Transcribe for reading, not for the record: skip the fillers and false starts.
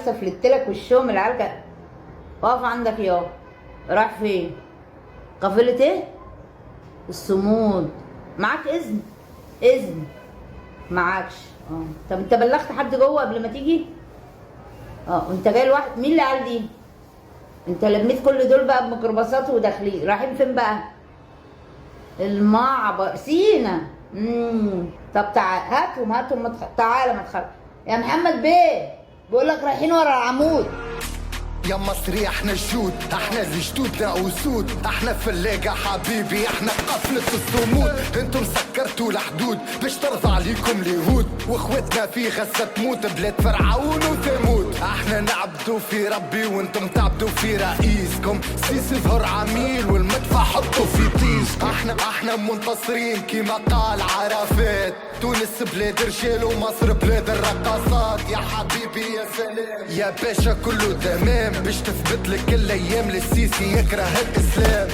لسه فلتلك وشهم العيال واقف عندك يا رايح فين؟ قافلة ايه؟ الصمود. معاك اذن؟ اذن معاكش. طب انت بلغت حد جوه قبل ما تيجي؟ وانت جاي لوحدك؟ مين العيال دي؟ انت لميت كل دول بقى بميكروباصات وداخلين رايحين فين بقى؟ المعبر سينا. طب تعال هاتهم تعالى ما تخاف يا محمد بيه، بقول لك رايحين ورا العمود. يا مصري احنا الجود، احنا اللي جدودنا اسود، احنا فلاقة حبيبي، احنا قفلة الصمود. انتم سكرتوا الحدود باش ترضى عليكم اليهود، واخوتنا في غزة تموت بلاد فرعون وثمود. احنا نعبدوا في ربي وانتم تعبدوا في رئيسكم، سيسي ظهر عميل والمدفع حطوا في طيسكم. احنا منتصرين كيما قال عرفات، تونس بلاد رجال ومصر بلاد الرقصات. يا حبيبي يا سلام يا باشا كله تمام، باش تثبت لك الايام للسيسي يكره الاسلام.